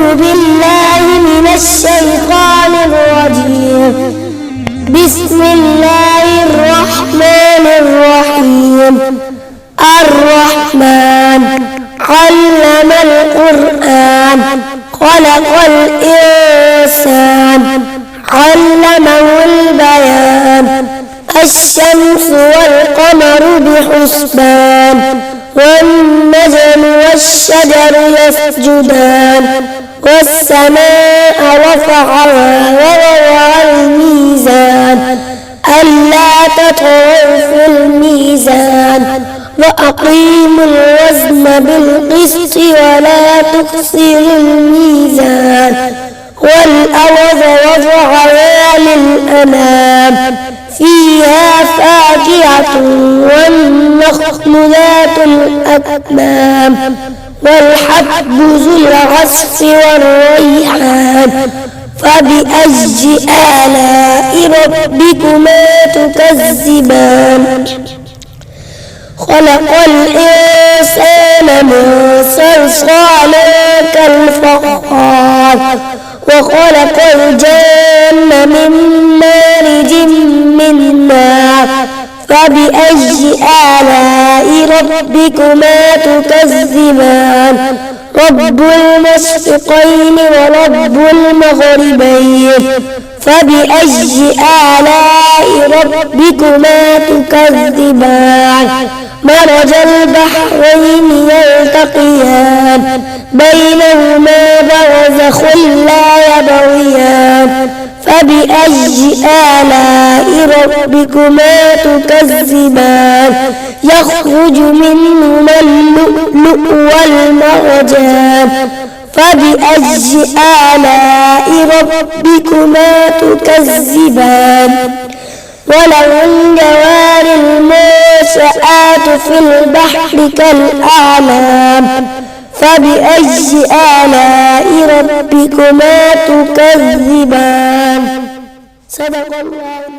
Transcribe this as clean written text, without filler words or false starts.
أعوذ بالله من الشيطان الرجيم. بسم الله الرحمن الرحيم. الرحمن علم القرآن خلق الإنسان علمه البيان. الشمس والقمر بحسبان والنجم والشجر يسجدان. والسماء رفعها ووضع الميزان ألا تطغوا في الميزان وأقيموا الوزن بالقسط ولا تخسروا الميزان. والأرض وضعها للأنام فيها فاكهة والنخل ذات الأكمام والحب ذو العصف والريحان. فبأي آلاء ربكما تكذبان؟ خلق الإنسان من صلصال كالفخار وخلق الجن من مارج من نار. فبأي آلاء ربكما تكذبان؟ رب المشرقين ورب المغربين. فبأي آلاء ربكما تكذبان؟ مرج البحرين يلتقيان بينهما برزخ لا يبغيان. فبأي آلاء ربكما تكذبان؟ يخرج منهما اللؤلؤ والمرجان. فبأي آلاء ربكما تكذبان؟ وله الجوار المنشآت في البحر كالأعلام. فبأي آلاء ربكما تكذبان؟ صدق الله.